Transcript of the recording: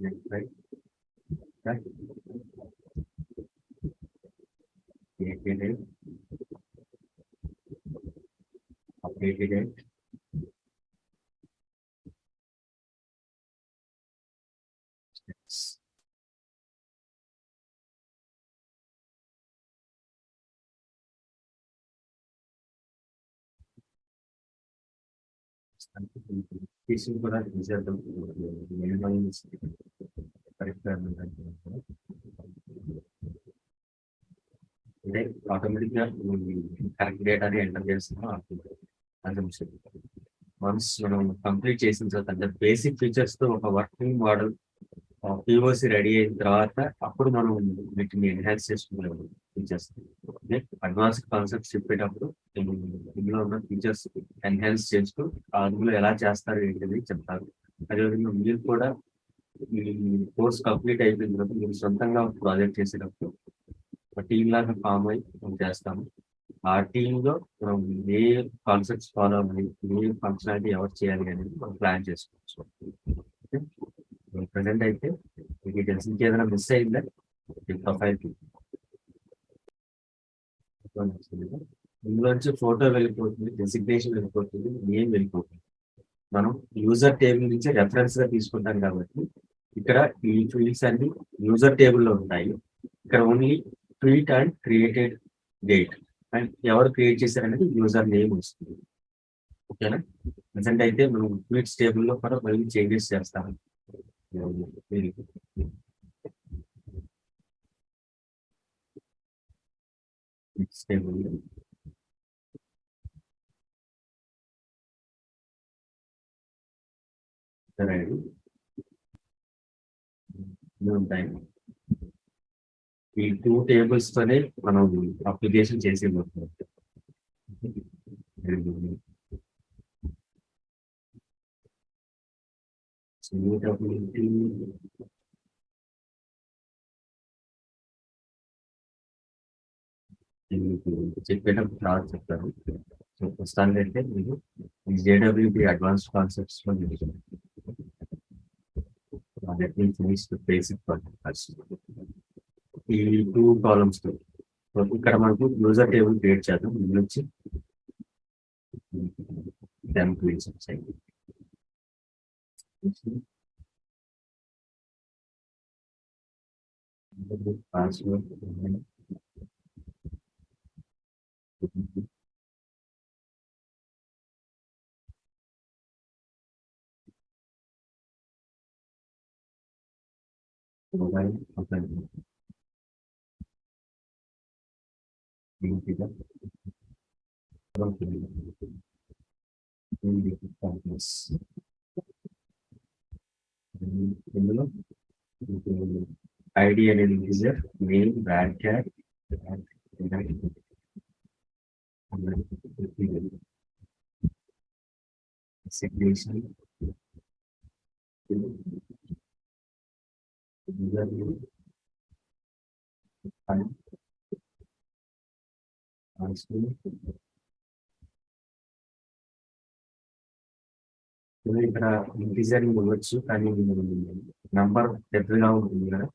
right? Right? Created it, updated it. Yes. Teaching కూడా result minimize correct అంటే automatic గా correct డేటాని enter చేస్తున్నాం అసంప్షన్. వన్స్ మనం కంప్లీట్ చేసిన తర్వాత అంటే బేసిక్ ఫీచర్స్ తో ఒక వర్కింగ్ మోడల్ పిఓసి రెడీ అయిన తర్వాత అప్పుడు మనం వీటిని ఎన్హాన్స్ చేసుకున్నాం ఫీచర్స్. అడ్వాన్స్ కాన్సెప్ట్స్ చెప్పేటప్పుడు ఇందులో ఉన్న ఫీచర్స్ ఎన్హాన్స్ చేస్తూ అందులో ఎలా చేస్తారు ఏంటిది చెప్తారు. అదేవిధంగా మీరు కూడా ఈ కోర్స్ కంప్లీట్ అయిపోయిన తర్వాత మీరు సొంతంగా ప్రాజెక్ట్ చేసేటప్పుడు ఒక టీమ్ లాగా ఫామ్ అయి మనం చేస్తాము. ఆ టీంలో మనం ఏ కాన్సెప్ట్స్ ఫాలో అవ్వాలి, ఏ ఫంక్షనాలిటీ ఎవరు చేయాలి అనేది మనం ప్లాన్ చేసుకోవచ్చు. ప్రజెంట్ అయితే మీకు తెలిసి ఇంకేదైనా మిస్ అయిందా ఈ ప్రొఫైల్కి? ఇందులోంచి ఫోటో వెళ్ళిపోతుంది, డెసిగ్నేషన్ వెళ్ళిపోతుంది, నేమ్ వెళ్ళిపోతుంది. మనం యూజర్ టేబుల్ నుంచి రెఫరెన్స్ గా తీసుకుంటాం కాబట్టి ఇక్కడ ఈ ఫీల్డ్స్ అన్ని యూజర్ టేబుల్లో ఉంటాయి. ఇక్కడ only tweet and created date and ఎవరు క్రియేట్ చేశారనేది యూజర్ నేమ్ వస్తుంది. ఓకేనా? ప్రజెంట్ అయితే మనం ట్వీట్స్ టేబుల్లో కూడా మళ్ళీ చేంజెస్ చేస్తాము. ట్వీట్స్ టేబుల్ ఉంటాయి. ఈ 2 టేబుల్స్ తోనే మనం అప్లికేషన్ చేసి చెప్పేటప్పుడు తర్వాత చెప్తారు. సో ప్రస్తుతానికి అయితే మీరు ఈ జేడబ్ల్యూపి అడ్వాన్స్డ్ కాన్సెప్ట్స్ లో బేసిక్ ఈ 2 కాలమ్స్ తో ఇక్కడ మనకు యూజర్ టేబుల్ క్రియేట్ చేద్దాం. ఇందులో వచ్చి టెంప్లేట్స్ వచ్చాయి. పాస్వర్డ్ మొబైల్ ఇందులో ఐడి అనేది user name brand cat signature ఇక్కడ ఇంటీజరింగ్ ఇవ్వచ్చు, కానీ నంబర్ పెద్దగా ఉంటుంది కదా.